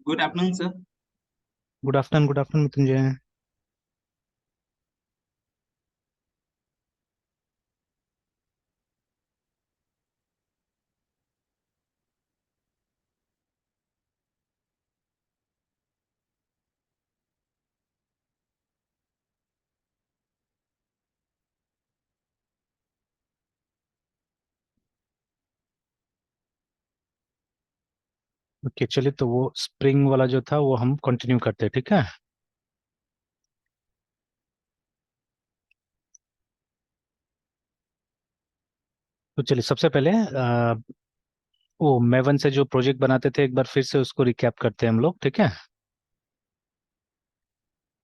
Good afternoon, sir. Good afternoon Mrityunjay. Okay, चलिए तो वो स्प्रिंग वाला जो था वो हम कंटिन्यू करते हैं, ठीक है। तो चलिए सबसे पहले वो मेवन से जो प्रोजेक्ट बनाते थे एक बार फिर से उसको रिकैप करते हैं हम लोग, ठीक है।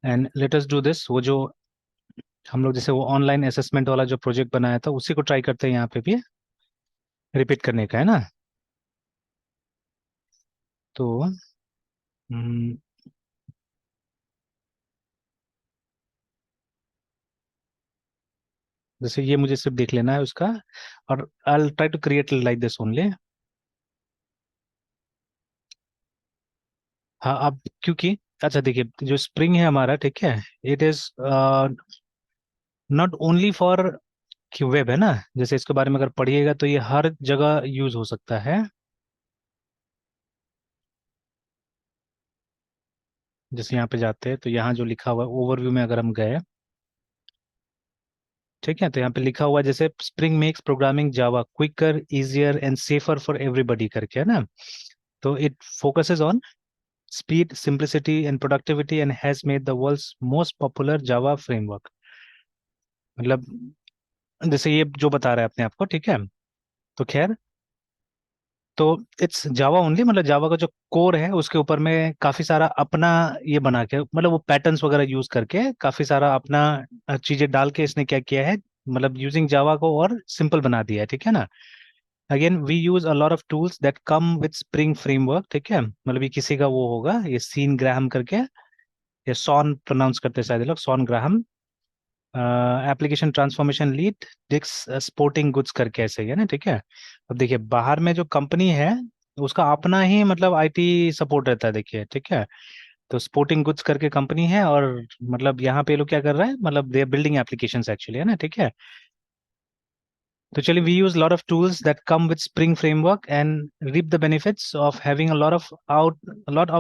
And let us do this. वो जो हम लोग जैसे वो ऑनलाइन असेसमेंट वाला जो प्रोजेक्ट बनाया था उसी को ट्राई करते हैं यहाँ पे भी रिपीट करने का, है ना। तो हम्म, जैसे ये मुझे सिर्फ देख लेना है उसका, और I try to create like this only. हाँ, अब क्योंकि अच्छा देखिए, जो स्प्रिंग है हमारा, ठीक है, it is not only for web, है ना। जैसे इसके बारे में अगर पढ़िएगा तो ये हर जगह यूज हो सकता है। जैसे यहाँ पे जाते हैं तो यहाँ जो लिखा हुआ है ओवरव्यू में अगर हम गए, ठीक है, तो यहाँ पे लिखा हुआ है जैसे Spring makes programming Java quicker easier and safer for everybody करके, है ना। तो it focuses on speed simplicity and productivity and has made the world's most popular Java framework. मतलब जैसे ये जो बता रहा है अपने आप को, ठीक है। तो खैर, तो इट्स जावा ओनली, मतलब जावा का जो कोर है उसके ऊपर में काफी सारा अपना ये बना के, मतलब वो पैटर्न्स वगैरह यूज करके काफी सारा अपना चीजें डाल के इसने क्या किया है, मतलब यूजिंग जावा को और सिंपल बना दिया है, ठीक है ना। Again we use a lot of tools that come with Spring framework, ठीक है। मतलब ये किसी का वो होगा, ये सीन ग्राहम करके, ये सॉन प्रोनाउंस करते हैं शायद ये लोग, Shawn Graham. Application transformation lead Dick's sporting goods करके ऐसे ही है ना, ठीक है। अब देखिए बाहर में जो कंपनी है उसका अपना ही मतलब आईटी सपोर्ट रहता है, देखिए, ठीक है। तो स्पोर्टिंग गुड्स करके कंपनी है, और मतलब यहाँ पे ये लोग क्या कर रहे हैं, मतलब they are building applications actually, है ना, ठीक है। तो चलिए, we use lot of tools that come with Spring framework and reap the benefits of having a lot of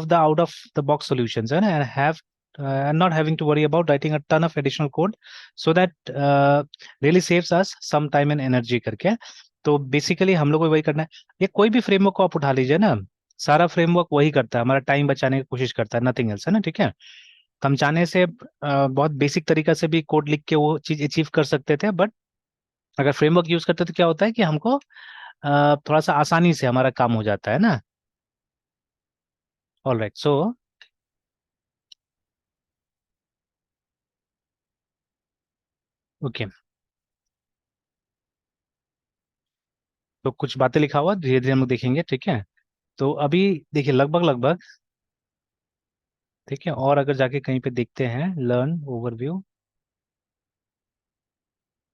the out of the box solutions, है ना, and not having to worry about writing a ton of additional code, so that really saves us some time and energy करके। तो basically हम लोग को वही करना है। ये कोई भी फ्रेमवर्क को आप उठा लीजिए ना, सारा फ्रेमवर्क वही करता है, हमारा टाइम बचाने की कोशिश करता है, नथिंग एल्स, है ना, ठीक है। हम चाहने से बहुत बेसिक तरीका से भी कोड लिख के वो चीज अचीव कर सकते थे, बट अगर फ्रेमवर्क यूज करते तो क्या होता है कि हमको थोड़ा सा आसानी से हमारा काम हो जाता है ना। ऑल राइट, सो ओके, तो कुछ बातें लिखा हुआ धीरे धीरे हम लोग देखेंगे, ठीक है। तो अभी देखिए लगभग लगभग, ठीक है, और अगर जाके कहीं पे देखते हैं लर्न ओवरव्यू,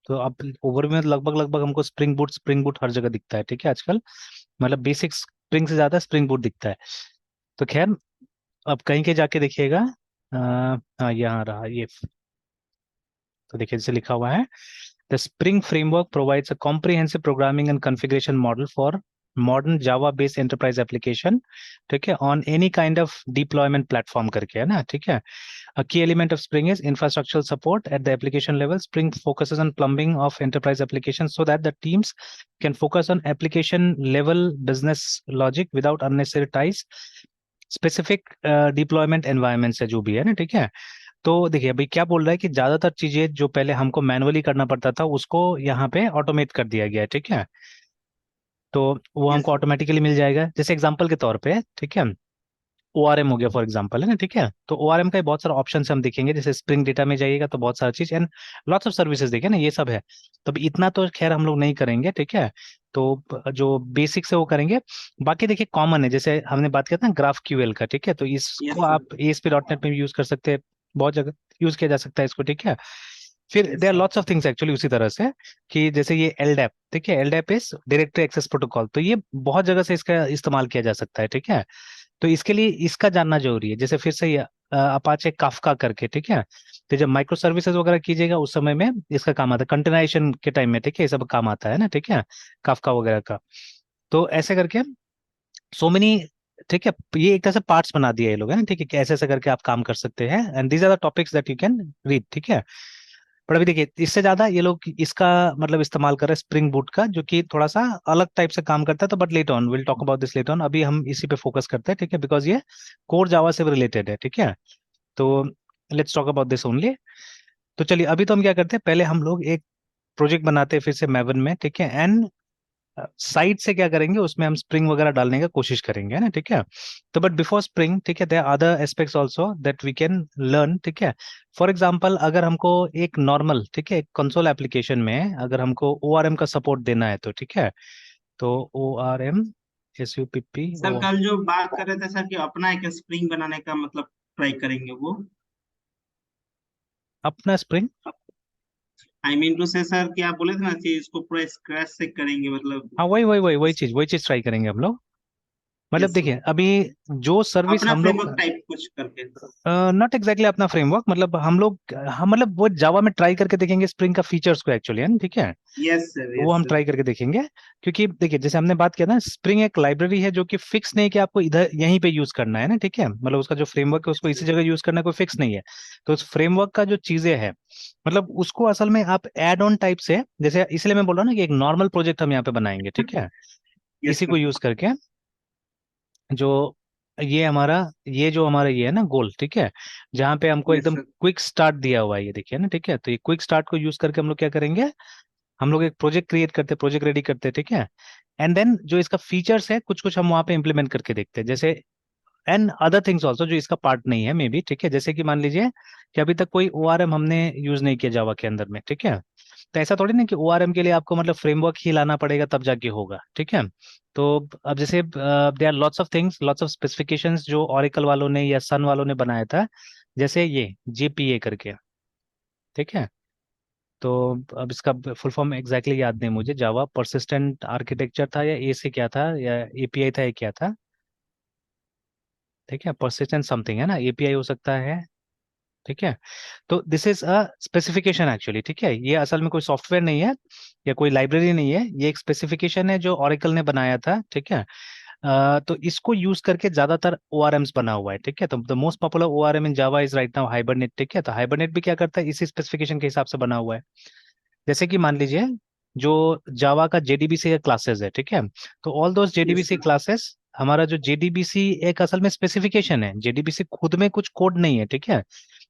तो अब ओवरव्यू में लगभग लगभग हमको स्प्रिंग बूट हर जगह दिखता है, ठीक है आजकल। मतलब बेसिक स्प्रिंग से ज्यादा स्प्रिंग बूट दिखता है। तो खैर, अब कहीं के जाके देखिएगा, हाँ यहाँ रहा ये। तो देखिए जैसे लिखा हुआ है, The Spring Framework provides a comprehensive programming and configuration model for modern Java-based enterprise application, ठीक है, on any kind of deployment platform करके, है ना, ठीक है। A key element of Spring is infrastructural support at the application level. Spring focuses on plumbing of enterprise applications so that the teams can focus on application level business logic without unnecessary ties. Specific deployment environments है जो भी है ना, ठीक है। तो देखिए अभी क्या बोल रहा है कि ज्यादातर चीजें जो पहले हमको मैनुअली करना पड़ता था उसको यहाँ पे ऑटोमेट कर दिया गया है, ठीक है। तो वो Yes, हमको sir. ऑटोमेटिकली मिल जाएगा, जैसे एग्जांपल के तौर पे, ठीक है। ओआरएम हो गया फॉर एग्जांपल, है ना, ठीक है। तो ओआरएम का बहुत सारा ऑप्शन हम देखेंगे, जैसे स्प्रिंग डेटा में जाइएगा तो बहुत सारा चीज एंड लॉट्स ऑफ सर्विसेज देखे ना, ये सब है। तो अभी इतना तो खैर हम लोग नहीं करेंगे, ठीक है। तो जो बेसिक से वो करेंगे। बाकी देखिए कॉमन है, जैसे हमने बात किया था ना ग्राफ क्यूएल का, ठीक है, तो इसको Yes, sir. आप एएसपी डॉट नेट में भी यूज कर सकते हैं, बहुत जगह यूज किया जा सकता है इसको, ठीक है। फिर Yes, there are sir. Lots of things actually उसी तरह से, कि जैसे ये एलडैप, ठीक है, LDAP is directory access protocol, तो ये बहुत जगह से इसका इस्तेमाल किया जा सकता है, ठीक है। तो इसके लिए इसका जानना जरूरी है। जैसे फिर से अपाचे काफका करके, ठीक है। तो जब माइक्रो सर्विसेज वगैरह कीजिएगा उस समय में इसका काम आता है, कंटेनराइजेशन के टाइम में, ठीक है, ये सब काम आता है ना, ठीक है, काफका वगैरह का। तो ऐसे करके सो मेनी, ठीक है, ये एक तरह से पार्ट्स बना दिया ये लोग, है ना, ठीक है, कि ऐसे ऐसे करके आप काम कर सकते हैं, and these are the topics that you can read, ठीक है। पर अभी देखिए इससे ज्यादा ये लोग इसका मतलब इस्तेमाल कर रहे हैं स्प्रिंग बूट का, जो कि थोड़ा सा अलग टाइप से काम करता है। तो but later on will talk about this later on, अभी हम इसी पे फोकस करते हैं, ठीक है, बिकॉज ये कोर जावा से रिलेटेड है, ठीक है। तो let's talk about this only. तो चलिए अभी तो हम क्या करते हैं, पहले हम लोग एक प्रोजेक्ट बनाते हैं फिर से मैवन में, ठीक है, एंड साइड से क्या करेंगे उसमें हम स्प्रिंग वगैरह डालने का कोशिश करेंगे, है ना, ठीक है। तो बट बिफोर स्प्रिंग, ठीक है, there are other aspects also that we can learn, ठीक है। फॉर एग्जांपल अगर हमको एक नॉर्मल, ठीक है, कंसोल एप्लीकेशन में अगर हमको ओआरएम का सपोर्ट देना है तो, ठीक है, तो ओआरएम, एसयूपीपी सर ओ, कल जो बात कर रहे थे सर कि अपना एक स्प्रिंग बनाने का मतलब ट्राई करेंगे वो। अपना स्प्रिंग। आई मीन टू से सर कि आप बोले थे ना कि इसको पूरा स्क्रैच से करेंगे मतलब। हाँ वही चीज ट्राई करेंगे हम लोग। मतलब यस सर। देखिए अभी जो सर्विस अपना हम लोग, फ्रेमवर्क टाइप कुछ करके। नॉट एग्जैक्टली अपना फ्रेमवर्क, मतलब हम लोग, हम मतलब वो जावा में ट्राई करके देखेंगे स्प्रिंग का फीचर्स को एक्चुअली, है ना, ठीक है। यस सर, तो वो यस हम सर। ट्राई करके देखेंगे। क्योंकि देखिए जैसे हमने बात किया ना, स्प्रिंग एक लाइब्रेरी है जो कि फिक्स नहीं है कि आपको इधर यहीं पे यूज करना है ना, ठीक है, मतलब उसका जो फ्रेमवर्क है उसको इसी जगह यूज करना है, कोई फिक्स नहीं है। तो उस फ्रेमवर्क का जो चीजें हैं, मतलब उसको असल में आप एड ऑन टाइप से, जैसे इसलिए मैं बोल रहा हूँ ना कि एक नॉर्मल प्रोजेक्ट हम यहाँ पे बनाएंगे, ठीक है, यस इसी को सर। यूज करके, जो ये हमारा, ये जो हमारा ये है ना गोल, ठीक है, जहाँ पे हमको यस एकदम सर। क्विक स्टार्ट दिया हुआ है, ये देखिए ना, ठीक है। तो ये क्विक स्टार्ट को यूज करके हम लोग क्या करेंगे, हम लोग एक प्रोजेक्ट क्रिएट करते हैं, प्रोजेक्ट रेडी करते हैं, ठीक है। एंड देन जो इसका फीचर्स है कुछ कुछ हम वहाँ पे इम्प्लीमेंट करके देखते हैं, जैसे एंड अदर थिंग्स ऑल्सो जो इसका पार्ट नहीं है मे बी, ठीक है। जैसे कि मान लीजिए कि अभी तक कोई ओआरएम हमने यूज नहीं किया जावा के अंदर में, ठीक है। तो ऐसा थोड़ी ना कि ओआरएम के लिए आपको मतलब फ्रेमवर्क ही लाना पड़ेगा तब जाके होगा, ठीक है। तो अब जैसे they are lots of things, lots of specifications जो ओरेकल वालों ने या सन वालों ने बनाया था, जैसे ये जेपीए करके, ठीक है। तो अब इसका फुल फॉर्म एग्जैक्टली याद नहीं मुझे, जावा परसिस्टेंट आर्किटेक्चर था या ए से क्या था या एपीआई था या क्या था, ठीक है, परसिस्टेंट समथिंग है ना, एपीआई हो सकता है, ठीक है। तो this is a specification actually, ठीक है, ये असल में कोई सॉफ्टवेयर नहीं है या कोई लाइब्रेरी नहीं है, ये एक स्पेसिफिकेशन है जो ओरेकल ने बनाया था, ठीक है। तो इसको यूज करके ज्यादातर ओआरएम्स बना हुआ है, ठीक है। तो the most popular ORM in Java is right now Hibernate, ठीक है। तो हाइबरनेट भी क्या करता है, इसी स्पेसिफिकेशन के हिसाब से बना हुआ है। जैसे कि मान लीजिए जो जावा का जेडीबीसी का क्लासेस है, ठीक है, तो all those yes JDBC sir. Classes, हमारा जो जेडीबीसी एक असल में स्पेसिफिकेशन है, जेडीबीसी खुद में कुछ कोड नहीं है, ठीक है।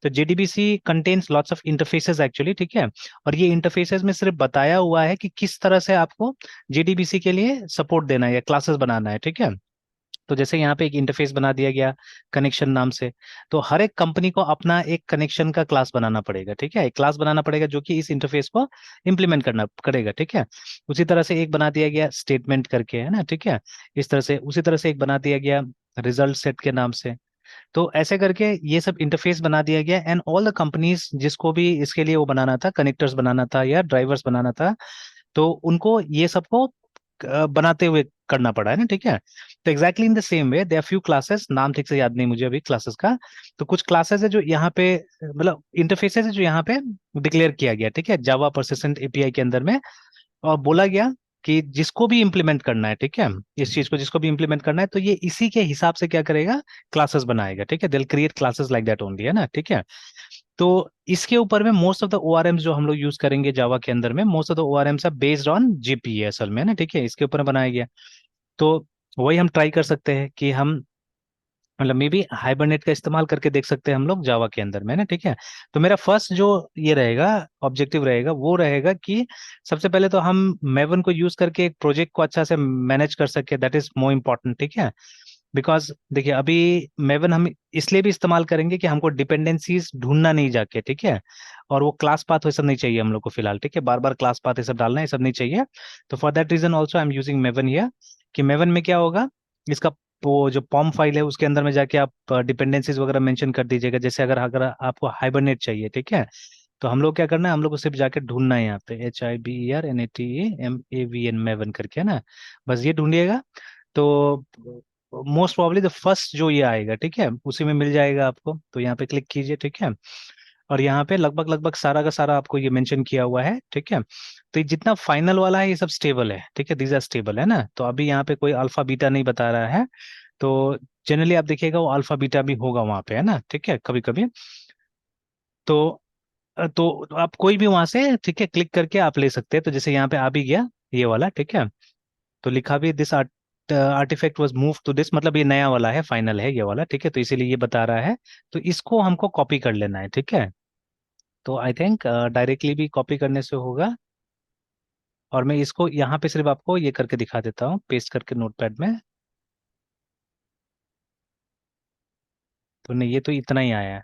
तो JDBC contains lots of interfaces actually, ठीक है। और ये इंटरफेसेस में सिर्फ बताया हुआ है कि किस तरह से आपको जेडीबीसी के लिए सपोर्ट देना है या क्लासेस बनाना है, ठीक है। तो जैसे यहाँ पे एक इंटरफेस बना दिया गया कनेक्शन नाम से, तो हर एक कंपनी को अपना एक कनेक्शन का क्लास बनाना पड़ेगा, ठीक है, एक क्लास बनाना पड़ेगा जो कि इस इंटरफेस को इम्प्लीमेंट करना करेगा, ठीक है। उसी तरह से एक बना दिया गया स्टेटमेंट करके, है ना, ठीक है। इस तरह से उसी तरह से एक बना दिया गया रिजल्ट सेट के नाम से। तो ऐसे करके ये सब इंटरफेस बना दिया गया, एंड ऑल द कंपनीज जिसको भी इसके लिए वो बनाना था, कनेक्टर्स बनाना था या ड्राइवर्स बनाना था, तो उनको ये सबको बनाते हुए करना पड़ा है ना, ठीक है। तो exactly in the same way there few classes, नाम ठीक से याद नहीं मुझे अभी क्लासेस का। तो कुछ क्लासेस है जो यहाँ पे, मतलब इंटरफेसेस है जो यहाँ पे डिक्लेयर किया गया, ठीक है, जावा परसिस्टेंट एपीआई के अंदर में। और बोला गया कि जिसको भी इम्प्लीमेंट करना है, ठीक है, इस चीज को जिसको भी इम्प्लीमेंट करना है, तो ये इसी के हिसाब से क्या करेगा, क्लासेस बनाएगा, ठीक है, दिल create classes like that only, है ना, ठीक है। तो इसके ऊपर में मोस्ट ऑफ द ओआरएम्स जो हम लोग यूज करेंगे जावा के अंदर में, most of the ORMs are based on JPA असल में, है ना, ठीक है, इसके ऊपर बनाया गया। तो वही हम ट्राई कर सकते हैं कि हम मतलब मे बी हाइबरनेट का इस्तेमाल करके देख सकते हैं हम लोग जावा के अंदर में ना, ठीक है। तो मेरा फर्स्ट जो ये रहेगा ऑब्जेक्टिव रहेगा वो रहेगा कि सबसे पहले तो हम मेवन को यूज करके एक प्रोजेक्ट को अच्छा से मैनेज कर सके, दैट इज मोर इम्पोर्टेंट, ठीक है। बिकॉज देखिए अभी मेवन हम इसलिए भी इस्तेमाल करेंगे कि हमको डिपेंडेंसीज ढूंढना नहीं जाके, ठीक है। और वो क्लास पाथ वो सब नहीं चाहिए हम लोग को फिलहाल, ठीक है, बार बार क्लास पाथ ये सब डालना ये सब नहीं चाहिए। तो for that reason also I am using Maven here, कि मेवन में क्या होगा, इसका वो जो पॉम फाइल है उसके अंदर में जाके आप डिपेंडेंसीज वगैरह मेंशन कर दीजिएगा, जैसे अगर अगर आपको हाइबरनेट चाहिए, ठीक है। तो हम लोग क्या करना है, हम लोग को सिर्फ जाके ढूंढना है यहाँ पे HIBERNATEMAVN मेवन करके, है ना, बस ये ढूंढिएगा। तो मोस्ट प्रोबेबली द फर्स्ट जो ये आएगा, ठीक है, उसी में मिल जाएगा आपको। तो यहाँ पे क्लिक कीजिए, ठीक है। और यहाँ पे लगभग लगभग सारा का सारा आपको ये मेंशन किया हुआ है, ठीक है। तो ये जितना फाइनल वाला है ये सब स्टेबल है, ठीक है, दीज आर स्टेबल, है ना। तो अभी यहाँ पे कोई अल्फा बीटा नहीं बता रहा है। तो जनरली आप देखिएगा वो अल्फा बीटा भी होगा वहां पे, है ना, ठीक है, कभी कभी। तो आप कोई भी वहां से, ठीक है, क्लिक करके आप ले सकते हैं। तो जैसे यहाँ पे आ भी गया ये वाला, ठीक है। तो लिखा भी this artifact was move to this, मतलब ये नया वाला है, फाइनल है ये वाला, ठीक है। तो इसीलिए ये बता रहा है। तो इसको हमको कॉपी कर लेना है, ठीक है। तो आई थिंक डायरेक्टली भी कॉपी करने से होगा। और मैं इसको यहाँ पे सिर्फ आपको ये करके दिखा देता हूँ, पेस्ट करके नोटपैड में। तो नहीं, ये तो इतना ही आया है,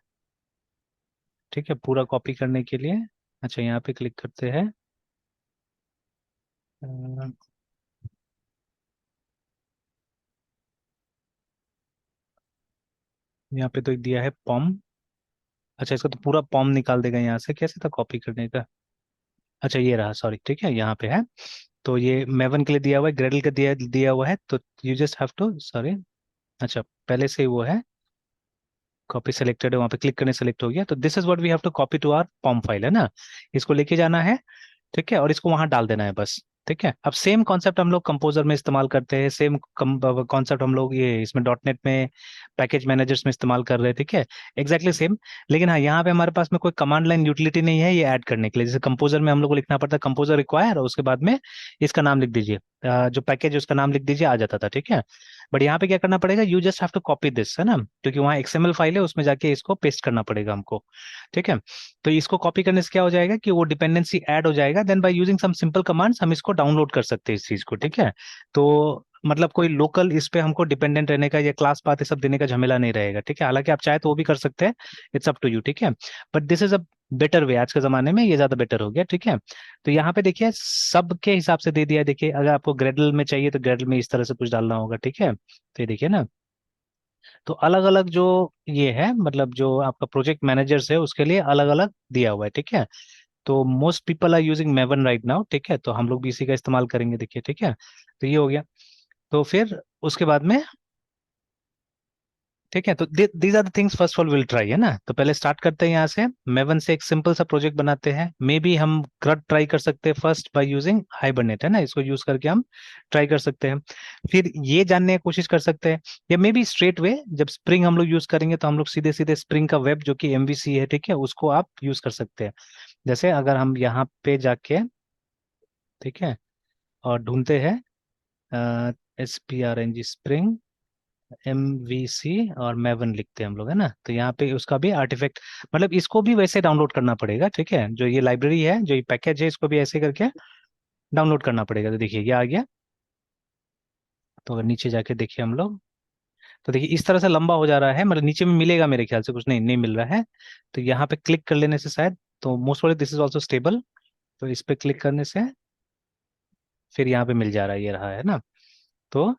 ठीक है, पूरा कॉपी करने के लिए। अच्छा, यहाँ पे क्लिक करते हैं। अ, यहाँ पे तो एक दिया है पॉम। अच्छा, इसका तो पूरा पॉम निकाल देगा यहाँ से, कैसे था कॉपी करने का। अच्छा, ये रहा, सॉरी, ठीक है, यहाँ पे है। तो ये मेवन के लिए दिया हुआ है, ग्रेडल का दिया दिया हुआ है। तो you just have to, sorry, अच्छा, पहले से ही वो है, कॉपी सेलेक्टेड है, वहाँ पे क्लिक करने सेलेक्ट हो गया। तो this is what we have to copy to our पॉम file, है ना। इसको लेके जाना है, ठीक है, और इसको वहां डाल देना है बस। ठीक है, अब सेम कॉन्सेप्ट हम लोग कंपोजर में इस्तेमाल करते हैं, सेम कॉन्सेप्ट हम लोग ये इसमें डॉट नेट में पैकेज मैनेजर्स में इस्तेमाल कर रहे हैं, ठीक है, एग्जैक्टली सेम। लेकिन हाँ, यहाँ पे हमारे पास में कोई कमांड लाइन यूटिलिटी नहीं है ये ऐड करने के लिए। जैसे कंपोजर में हम लोग को लिखना पड़ता है कंपोजर रिक्वायर, और उसके बाद में इसका नाम लिख दीजिए, जो पैकेज है उसका नाम लिख दीजिए, आ जाता था, ठीक है। बट यहाँ पे क्या करना पड़ेगा, you just have to copy this, है ना, क्योंकि वहाँ एक्सएमएल फाइल है, उसमें जाके इसको पेस्ट करना पड़ेगा हमको, ठीक है। तो इसको कॉपी करने से क्या हो जाएगा कि वो डिपेंडेंसी ऐड हो जाएगा, then by using some simple commands हम इसको डाउनलोड कर सकते हैं इस चीज को, ठीक है। तो मतलब कोई लोकल इस पे हमको डिपेंडेंट रहने का या क्लास पाथ ये सब देने का झमेला नहीं रहेगा, ठीक है। हालांकि आप चाहे तो वो भी कर सकते हैं, इट्स अप टू यू, ठीक है। But this is a better way, आज के जमाने में ये ज्यादा बेटर हो गया, ठीक है। तो यहाँ पे देखिए सब के हिसाब से दे दिया है। देखिए अगर आपको ग्रेडल में चाहिए तो ग्रेडल में इस तरह से कुछ डालना होगा, ठीक है। तो ये देखिए ना, तो अलग अलग जो ये है, मतलब जो आपका प्रोजेक्ट मैनेजर्स है उसके लिए अलग अलग दिया हुआ है, ठीक है। तो most people are using Maven right now, ठीक है, तो हम लोग भी इसी का इस्तेमाल करेंगे, देखिए, ठीक है। तो ये हो गया। तो फिर उसके बाद में, ठीक है, तो these are the things first of all will try, है ना। तो पहले स्टार्ट करते हैं यहाँ से, मेवन से एक सिंपल सा प्रोजेक्ट बनाते हैं। मे बी हम क्रड ट्राई कर सकते हैं फर्स्ट बाय यूजिंग हाइबरनेट, है ना, इसको यूज करके हम ट्राई कर सकते हैं। फिर ये जानने की कोशिश कर सकते हैं, या मे बी स्ट्रेट वे जब स्प्रिंग हम लोग यूज करेंगे तो हम लोग सीधे सीधे स्प्रिंग का वेब जो कि एमवीसी है, ठीक है, उसको आप यूज कर सकते हैं। जैसे अगर हम यहाँ पे जाके, ठीक है, और ढूंढते हैं SPRNG स्प्रिंग MVC और मेवन लिखते हैं हम लोग, है ना। तो यहाँ पे उसका भी आर्टिफैक्ट, मतलब इसको भी वैसे डाउनलोड करना पड़ेगा, ठीक है, जो ये लाइब्रेरी है, जो ये पैकेज है, इसको भी ऐसे करके डाउनलोड करना पड़ेगा। तो देखिए ये आ गया। तो अगर नीचे जाके देखिए हम लोग, तो देखिए इस तरह से लंबा हो जा रहा है, मतलब नीचे में मिलेगा मेरे ख्याल से, कुछ नहीं नहीं मिल रहा है। तो यहाँ पे क्लिक कर लेने से शायद, तो most probably this is also stable. तो इस पे क्लिक करने से फिर यहाँ पे मिल जा रहा है, ये रहा, है ना। तो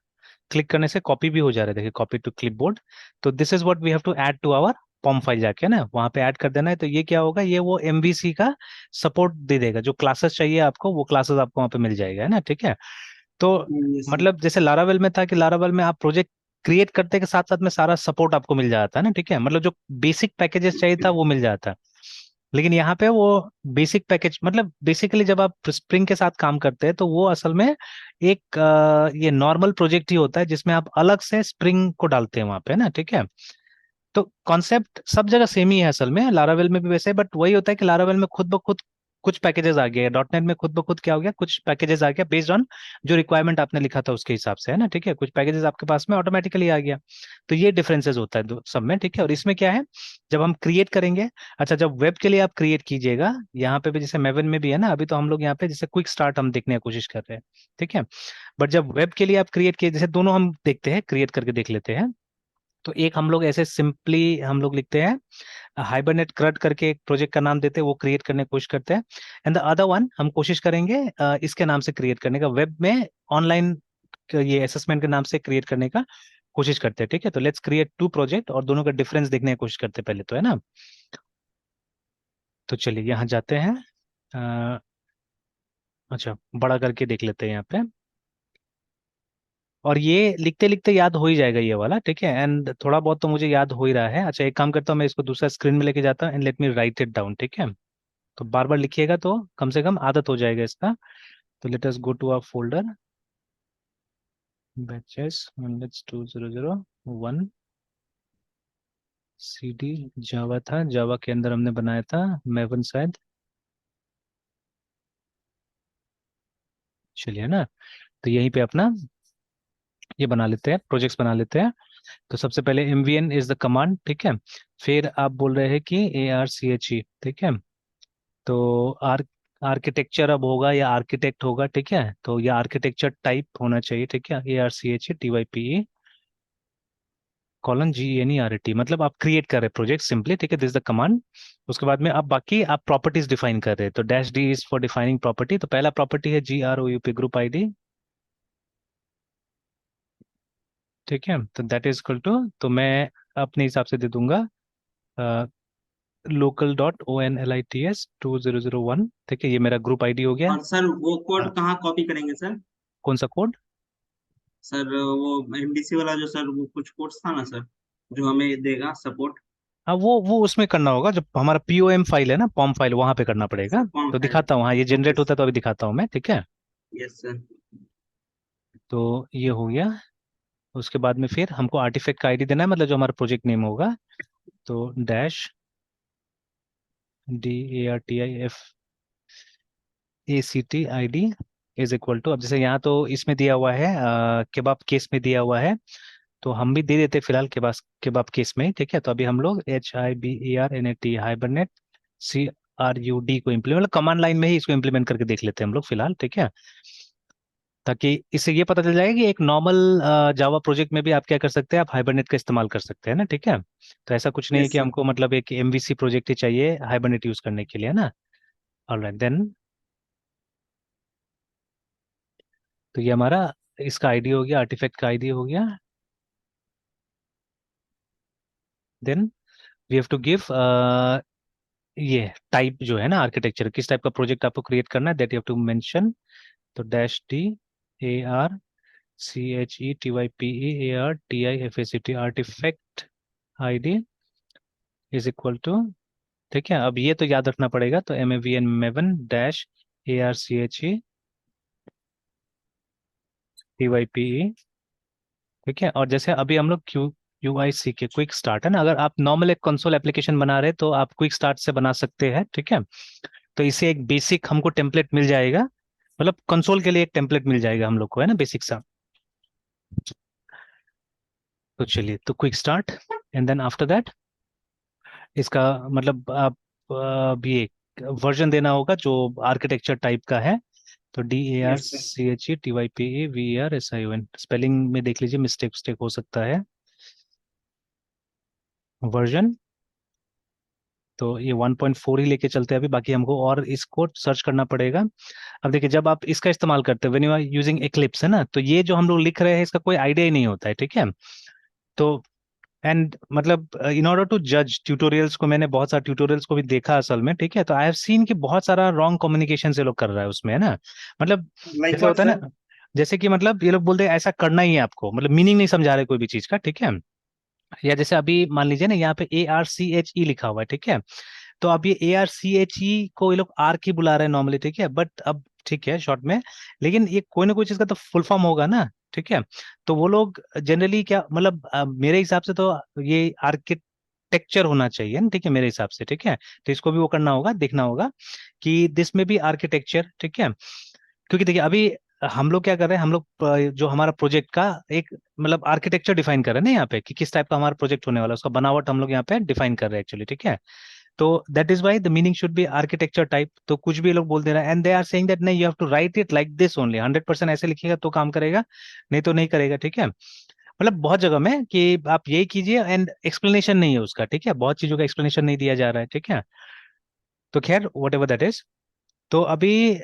क्लिक करने से कॉपी भी हो जा रहा है, देखिए, कॉपी टू क्लिपबोर्ड। तो this is what we have to add to our पॉम file, जाके ना वहां पे ऐड कर देना है। तो ये क्या होगा, ये वो एमवीसी का सपोर्ट दे देगा, जो क्लासेस चाहिए आपको वो क्लासेस आपको वहां पे मिल जाएगा, है ना, ठीक है। तो यस सर। मतलब जैसे लारावेल में था कि लारावेल में आप प्रोजेक्ट क्रिएट करते के साथ साथ में सारा सपोर्ट आपको मिल जाता है ना, ठीक है, मतलब जो बेसिक पैकेजेस चाहिए था वो मिल जाता है। लेकिन यहाँ पे वो बेसिक पैकेज, मतलब बेसिकली जब आप स्प्रिंग के साथ काम करते हैं तो वो असल में एक ये नॉर्मल प्रोजेक्ट ही होता है जिसमें आप अलग से स्प्रिंग को डालते हैं वहां पे ना, ठीक है। तो कॉन्सेप्ट सब जगह सेम ही है असल में, लारावेल में भी वैसे, बट वही होता है कि लारावेल में खुद ब खुद कुछ पैकेजेस आ गए, डॉट नेट में खुद ब खुद क्या हो गया, कुछ पैकेजेस आ गया बेस्ड ऑन जो रिक्वायरमेंट आपने लिखा था उसके हिसाब से, है ना, ठीक है, कुछ पैकेजेस आपके पास में ऑटोमेटिकली आ गया। तो ये डिफरेंसेस होता है सब में, ठीक है। और इसमें क्या है, जब हम क्रिएट करेंगे, अच्छा, जब वेब के लिए आप क्रिएट कीजिएगा, यहाँ पे भी जैसे मेवन में भी है ना, अभी तो हम लोग यहाँ पे जैसे क्विक स्टार्ट हम देखने की कोशिश कर रहे हैं, ठीक है। बट जब वेब के लिए आप क्रिएट किए, जैसे दोनों हम देखते हैं, क्रिएट करके देख लेते हैं। तो एक हम लोग ऐसे सिंपली हम लोग लिखते हैं हाइबरनेट क्रड करके, एक प्रोजेक्ट का नाम देते हैं, वो क्रिएट करने की कोशिश करते हैं। एंड द अदर वन हम कोशिश करेंगे इसके नाम से क्रिएट करने का, वेब में ऑनलाइन ये असेसमेंट के नाम से क्रिएट करने का कोशिश करते हैं, ठीक है। तो लेट्स क्रिएट टू प्रोजेक्ट और दोनों का डिफरेंस देखने की कोशिश करते हैं पहले तो, है ना। तो चलिए यहाँ जाते हैं। अ, अच्छा, बड़ा करके देख लेते हैं यहाँ पे। और ये लिखते लिखते याद हो ही जाएगा ये वाला, ठीक है। एंड थोड़ा बहुत तो मुझे याद हो ही रहा है। अच्छा, एक काम करता हूँ, मैं इसको दूसरा स्क्रीन में लेके जाता हूँ and let me right it down, ठीक है। तो बार बार लिखिएगा तो कम से कम आदत हो जाएगा इसका। तो let us go to our folder batches 2001 CD Java था, जावा के अंदर हमने बनाया था मेवन शायद, चलिए ना। तो यहीं पे अपना ये बना लेते हैं, प्रोजेक्ट्स बना लेते हैं। तो सबसे पहले MVN इज द कमांड, ठीक है। फिर आप बोल रहे हैं कि ARCHE, ठीक है। तो आर आर्किटेक्चर अब होगा या आर्किटेक्ट होगा, ठीक है। तो ये आर्किटेक्चर टाइप होना चाहिए, ठीक है। ARCHE TYPE :GENERAT, मतलब आप क्रिएट कर रहे हैं प्रोजेक्ट सिंपली, ठीक है। This the command. उसके बाद में अब बाकी आप प्रॉपर्टीज डिफाइन कर रहे हैं, तो -D is for defining property. तो पहला प्रॉपर्टी है GROUP, ग्रुप ID, ठीक है। तो दैट इज इक्वल टू, तो मैं अपने हिसाब से दे दूंगा local.onlits 2001, ठीक है। ये मेरा ग्रुप ID हो गया। और सर वो हाँ, कोड कहाँ कॉपी करेंगे सर? कौन सा कोड? सर वो एमडीसी वाला जो सर वो कुछ कोर्स था ना सर, जो हमें देगा सपोर्ट। हाँ, वो उसमें करना होगा, जो हमारा POM फाइल है ना, पॉम फाइल, वहां पे करना अच्छा, पड़ेगा। कौन तो फाइल? दिखाता हूँ, हाँ, ये ओके। जनरेट होता है तो अभी दिखाता हूँ मैं, ठीक है। Yes sir. तो ये हो गया। उसके बाद में फिर हमको आर्टिफैक्ट का ID देना है, मतलब जो हमारा प्रोजेक्ट नेम होगा। तो -DARTIFACT ID is equal to, अब जैसे यहाँ तो इसमें दिया हुआ है, केबाब केस में दिया हुआ है, तो हम भी दे देते फिलहाल केबाब केबाब केस में ही, ठीक है। तो अभी हम लोग HIBARNET हाइबरनेट CRUD को इम्प्लीमेंट, मतलब कमांड लाइन में ही इसको इम्प्लीमेंट करके देख लेते हैं हम लोग फिलहाल, ठीक है। ताकि इससे ये पता चल जाएगा कि एक नॉर्मल जावा प्रोजेक्ट में भी आप क्या कर सकते हैं, आप हाइबरनेट का इस्तेमाल कर सकते हैं ना, ठीक है। तो ऐसा कुछ नहीं है यस कि सर। हमको मतलब एक MVC प्रोजेक्ट ही चाहिए हाइबरनेट यूज करने के लिए, है ना। ऑलराइट देन, तो ये हमारा इसका ID हो गया, आर्टिफैक्ट का ID हो गया। Then we have to give ये टाइप जो है ना, आर्किटेक्चर किस टाइप का प्रोजेक्ट आपको क्रिएट करना है, that you have to mention. तो -DARCHETYPEARTIFACT artifact ID is equal to, ठीक है। अब ये तो याद रखना पड़ेगा, तो MAVN मेवन -ARCHETYPE, ठीक है। और जैसे अभी हम लोग QUIC के क्विक स्टार्ट है ना, अगर आप नॉर्मल एक कंसोल एप्लीकेशन बना रहे हैं तो आप क्विक स्टार्ट से बना सकते हैं, ठीक है। तो इसे एक बेसिक हमको टेम्पलेट मिल जाएगा, मतलब कंसोल के लिए एक टेम्पलेट मिल जाएगा हम लोग को, है ना, बेसिक सा। तो चलिए, तो quick start and then after that इसका मतलब आप भी एक वर्जन देना होगा जो आर्किटेक्चर टाइप का है। तो यस सर। DARCHETYPEVERSION, स्पेलिंग में देख लीजिए, मिस्टेक हो सकता है। वर्जन, तो ये 1.4 ही लेके चलते हैं अभी, बाकी हमको और इसको सर्च करना पड़ेगा। अब देखिए, जब आप इसका इस्तेमाल करते हैं when you are using Eclipse, है ना, तो ये जो हम लोग लिख रहे हैं इसका कोई आइडिया ही नहीं होता है, ठीक है। तो एंड मतलब इन ऑर्डर टू जज ट्यूटोरियल्स को, मैंने बहुत सारे ट्यूटोरियल्स को भी देखा असल में, ठीक है। तो आई हैव सीन कि बहुत सारा रॉन्ग कम्युनिकेशन से लोग कर रहा है उसमें, है ना। मतलब लाइक जैसे व्हाट होता है सर? ना, जैसे कि मतलब ये लोग बोलते हैं ऐसा करना ही है आपको, मतलब मीनिंग नहीं समझा रहे कोई भी चीज का, ठीक है। या जैसे अभी मान लीजिए ना, यहाँ पे ARCHE लिखा हुआ है, ठीक है। तो अब ये ARCHE को ये लोग आर की बुला रहे हैं नॉर्मली, ठीक है। बट अब ठीक है शॉर्ट में, लेकिन ये कोई ना कोई चीज का तो फुल फॉर्म होगा ना, ठीक है। तो वो लोग जनरली क्या मतलब मेरे हिसाब से तो ये आर्किटेक्चर होना चाहिए ना, ठीक है, मेरे हिसाब से, ठीक है। तो इसको भी वो करना होगा, देखना होगा कि दिस में भी आर्किटेक्चर, ठीक है। क्योंकि देखिए अभी हम लोग क्या कर रहे हैं, हम लोग जो हमारा प्रोजेक्ट का एक मतलब आर्किटेक्चर डिफाइन कर रहे हैं ना यहाँ पे, कि किस टाइप का हमारा प्रोजेक्ट होने वाला है, उसका बनावट हम लोग यहाँ पे डिफाइन कर रहे हैं एक्चुअली, ठीक है। तो that is why the meaning should be architecture type. तो कुछ भी ये लोग बोल दे रहे हैं and they are saying that नहीं, you have to write it like this only, 100% ऐसे लिखिएगा तो काम करेगा, नहीं तो नहीं करेगा, ठीक है। मतलब बहुत जगह में कि आप यही कीजिए एंड एक्सप्लेनेशन नहीं है उसका, ठीक है, बहुत चीजों का एक्सप्लेनेशन नहीं दिया जा रहा है, ठीक है। तो खैर वट एवर दैट इज। तो अभी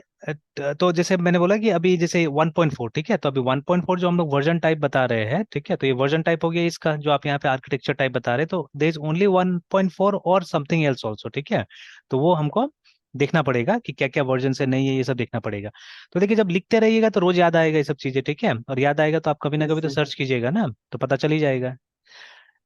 तो जैसे मैंने बोला कि अभी जैसे 1.4, ठीक है। तो अभी 1.4 जो हम लोग वर्जन टाइप बता रहे हैं, ठीक है, तो ये वर्जन टाइप हो गया इसका, जो आप यहाँ पे आर्किटेक्चर टाइप बता रहे हैं। तो देयर इज ओनली 1.4 और समथिंग एल्स ऑल्सो, ठीक है। तो वो हमको देखना पड़ेगा कि क्या क्या वर्जन से नहीं है, ये सब देखना पड़ेगा। तो देखिए, जब लिखते रहिएगा तो रोज याद आएगा ये सब चीजें, ठीक है, और याद आएगा तो आप कभी ना यस कभी तो सर। सर्च कीजिएगा ना, तो पता चल ही जाएगा।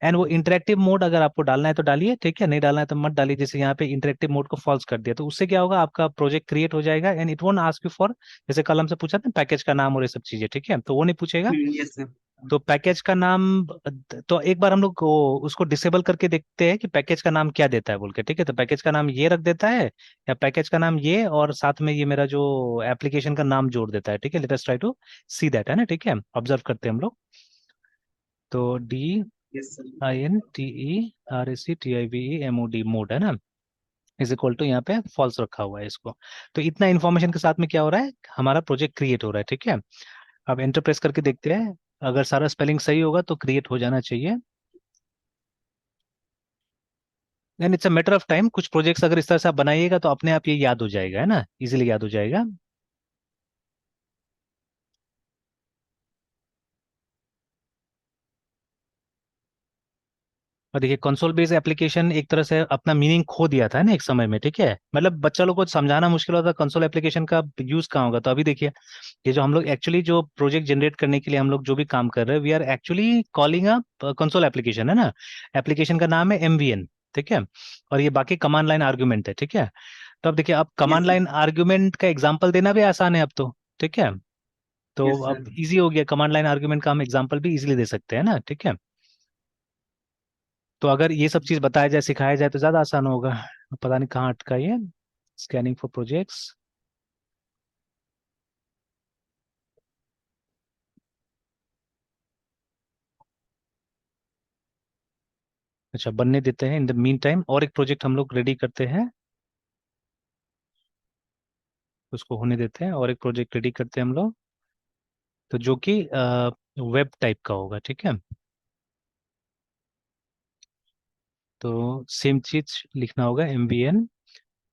एंड वो इंटरेक्टिव मोड अगर आपको डालना है तो डालिए, ठीक है, नहीं डालना है तो मत डालिए। जैसे यहाँ पे इंटरेक्टिव मोड को फॉल्स कर दिया तो उससे क्या होगा, आपका प्रोजेक्ट क्रिएट हो जाएगा and it won't ask you for, जैसे कल हमसे पूछा था पैकेज का नाम और ये सब चीजें, ठीक है, तो वो नहीं पूछेगा। Yes sir. तो पैकेज का नाम, तो एक बार हम लोग उसको डिसेबल करके देखते हैं कि पैकेज का नाम क्या देता है बोल के, ठीक है, तो पैकेज का नाम ये रख देता है, या पैकेज का नाम ये और साथ में ये मेरा जो एप्लीकेशन का नाम जोड़ देता है, ठीक है, let us try to see that, है ना, ठीक है, ऑब्जर्व करते हैं हम लोग। तो यस सर। DINTERACTIVEMOD मोड है ना, इज इक्वल टू यहाँ पे फॉल्स रखा हुआ है इसको। तो इतना इन्फॉर्मेशन के साथ में क्या हो रहा है, हमारा प्रोजेक्ट क्रिएट हो रहा है, ठीक है। अब एंटर प्रेस करके देखते हैं, अगर सारा स्पेलिंग सही होगा तो क्रिएट हो जाना चाहिए। And it's a matter of time, कुछ प्रोजेक्ट्स अगर इस तरह से आप बनाइएगा तो अपने आप ये याद हो जाएगा, है ना, इजीली याद हो जाएगा। और देखिए, कंसोल बेस्ड एप्लीकेशन एक तरह से अपना मीनिंग खो दिया था ना एक समय में, ठीक है, मतलब बच्चा लोग को समझाना मुश्किल होता, कंसोल एप्लीकेशन का यूज कहाँ होगा। तो अभी देखिए, ये जो हम लोग एक्चुअली जो प्रोजेक्ट जनरेट करने के लिए हम लोग जो भी काम कर रहे हैं, we are actually calling a console application, है ना। एप्लीकेशन का नाम है MVN, ठीक है, और ये बाकी कमांड लाइन आर्गुमेंट है, ठीक है। तो अब देखिए, अब yes command sir. Line argument का एग्जाम्पल देना भी आसान है अब तो, ठीक है। तो यस अब सर। इजी हो गया, कमांड लाइन आर्गुमेंट का हम एग्जाम्पल भी इजीली दे सकते हैं ना, ठीक है। तो अगर ये सब चीज बताया जाए, सिखाया जाए तो ज्यादा आसान होगा। पता नहीं कहाँ अटका ये, स्कैनिंग फॉर प्रोजेक्ट्स। अच्छा, बनने देते हैं इन द मीन टाइम, और एक प्रोजेक्ट हम लोग रेडी करते हैं, उसको होने देते हैं, और एक प्रोजेक्ट रेडी करते हैं हम लोग, तो जो कि वेब टाइप का होगा, ठीक है। तो सेम चीज लिखना होगा, MVN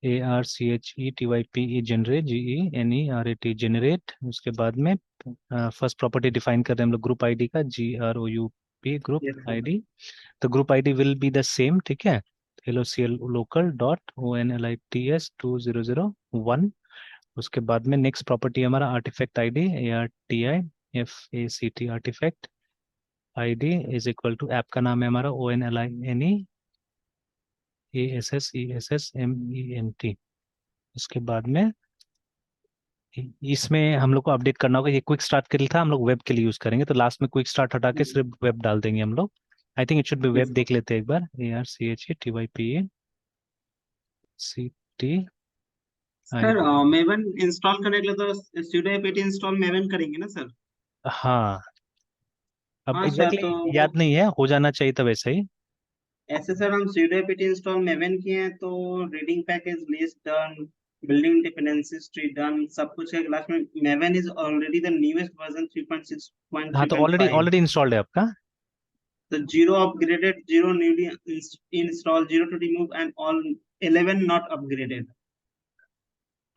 ARCHETYPE generate, GENERAT generate. उसके बाद में फर्स्ट प्रॉपर्टी डिफाइन कर रहे हैं हम लोग ग्रुप आईडी का, GROUP group yes sir. ID. तो group ID will be the same, ठीक है, LOCL लोकल डॉट ONLITS 2001। उसके बाद में नेक्स्ट प्रॉपर्टी हमारा artifact ID, ARTIFACT artifact ID is equal to, app का नाम है हमारा ONLINE ASSESSMENT। उसके बाद में इसमें हम लोग को अपडेट करना होगा, ये क्विक स्टार्ट के लिए था, हम लोग वेब के लिए यूज करेंगे, तो लास्ट में क्विक स्टार्ट हटा के सिर्फ वेब डाल देंगे हम लोग। I think it should be yes web, sir. देख लेते हैं एक बार, ARCHETYPE CT sir ID। Maven install करने के लिए तो sudo apt इंस्टॉल मेवन करेंगे ना सर? हाँ, अब हाँ सर, एग्जैक्टली तो exactly वो याद नहीं है, हो जाना चाहिए था वैसे ही। ऐसे सर हम sudo apt इंस्टॉल मेवन किए हैं तो reading package list done, building dependencies tree done, सब कुछ है। लास्ट में Maven is already the newest version हाँ, तो ऑलरेडी 3.6.3.5। ऑलरेडी इंस्टॉल्ड है आपका। तो zero upgraded, zero newly install, zero to remove and all 11 not upgraded.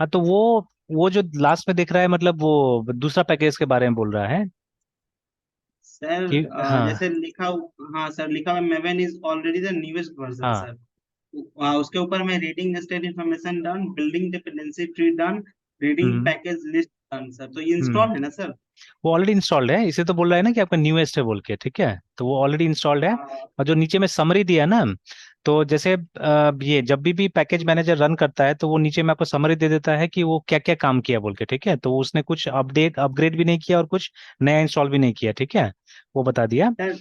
हाँ, तो वो जो लास्ट में दिख रहा है, मतलब वो दूसरा पैकेज के बारे में बोल रहा है सर कि, हाँ। जैसे हाँ सर, लिखा हुआ Maven is already the newest version हाँ। सर। उसके ऊपर में reading nested information done, building dependency tree done, reading hmm. Package list done sir. तो ये हम्म। इंस्टॉल है ना सर? वो ऑलरेडी इंस्टॉल्ड है, इसे तो बोल रहा है ना कि आपका न्यूएस्ट है बोल के, ठीक है, तो वो ऑलरेडी इंस्टॉल्ड है। हाँ और जो नीचे में समरी दिया ना, तो जैसे ये जब भी पैकेज मैनेजर रन करता है तो वो नीचे में आपको समरी दे देता है कि वो क्या क्या काम किया बोल के, ठीक है, तो उसने कुछ अपडेट अपग्रेड भी नहीं किया और कुछ नया इंस्टॉल भी नहीं किया, ठीक है, वो बता दिया। सर।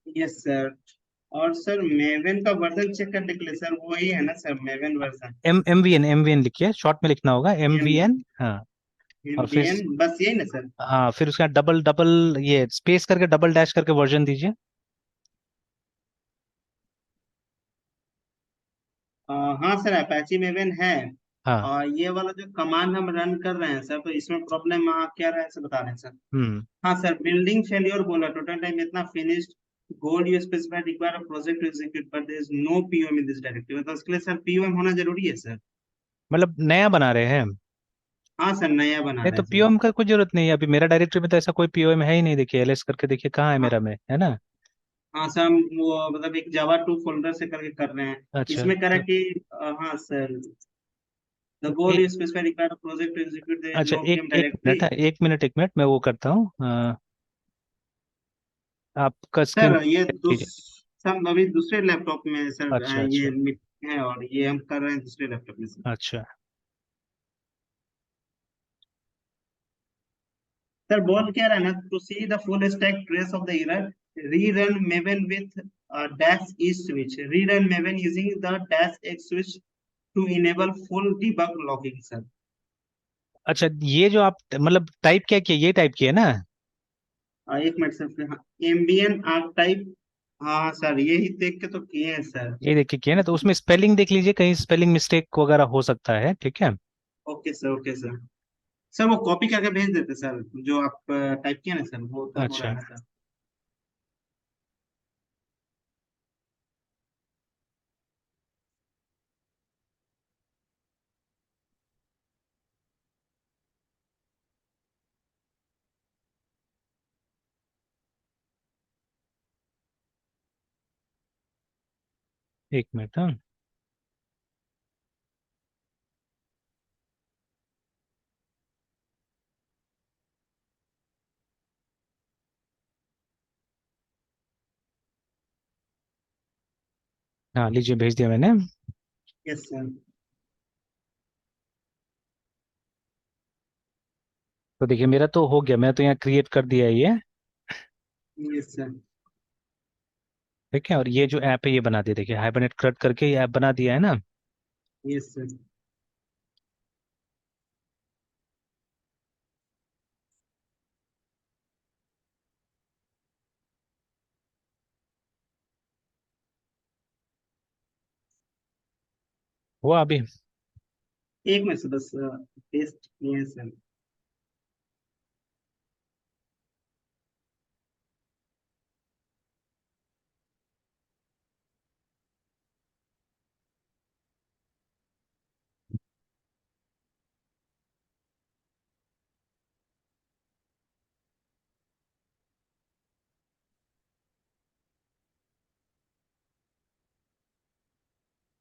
Yes sir. और सर मेवन का वर्जन चेक करने के लिए सर वही है ना सर, मेवन वर्जन? MVN लिखिए, शॉर्ट में लिखना होगा एम MVN, हाँ। और फिर, एम बस यही ना सर? हाँ, फिर उसका डबल डबल ये स्पेस करके डबल डैश करके वर्जन दीजिए। हाँ सर, अपैची मेवन है। हाँ। और ये वाला जो कमांड हम रन कर रहे हैं सर, तो इसमें प्रॉब्लम आ क्या रहा है सर, बता रहे हैं सर? हम्म। हाँ सर, बिल्डिंग फेलियर बोला, टोटल टाइम इतना finished, goal you specified require a project to execute but there is no POM in this directive. तो उसके लिए सर पीओएम होना जरूरी है सर? मतलब नया बना रहे हैं। हाँ सर, नया बना नहीं, रहे तो हैं सर। पीओएम का कोई जरूरत नहीं है, अभी मेरा डायरेक्टरी में तो ऐसा कोई पीओएम है ही नहीं, देखिए LS करके देखिए कहाँ है हाँ मेरा में, है ना। हाँ सर, हम वो मतलब एक जावा 2 फोल्डर से करके कर रहे हैं। अच्छा, इसमें करा तो कि हाँ सर, The goal एक is specify required project to execute the अच्छा log एक game एक directly. मिनट है, एक मिनट मैं वो करता हूँ, आपका स्क्रीन सर ये कीजिए। सब अभी दूसरे लैपटॉप में सर अच्छा ये अच्छा मिट है और ये हम कर रहे हैं दूसरे लैपटॉप में सर। अच्छा। सर बोल क्या रहा है ना, to see the full stack trace of the error rerun Maven with dash e switch, rerun Maven using the dash x switch to enable full debug logging sir. अच्छा ये जो आप मतलब टाइप क्या किया, ये टाइप किया ना? एक मिनट सर, हाँ एम्बियन आर्क टाइप, हाँ सर यही देख के तो किए हैं सर। ये देखिए किया ना, तो उसमें स्पेलिंग देख लीजिए, कहीं स्पेलिंग मिस्टेक वगैरह हो सकता है, ठीक है। Okay sir, okay sir. Sir वो कॉपी करके भेज देते सर, जो आप टाइप किया ना सर, वो तो हो रहा अच्छा है सर। एक मिनट, हाँ। हाँ लीजिए, भेज दिया मैंने। Yes sir. तो देखिए मेरा तो हो गया, मैं तो यहाँ क्रिएट कर दिया है ये, यस सर। ठीक है। और ये जो ऐप है ये बना दिया, देखिए हाइबरनेट क्रट करके ये ऐप बना दिया है ना। Yes sir. हुआ अभी? एक मिनट सर, बस टेस्ट किए हैं सर।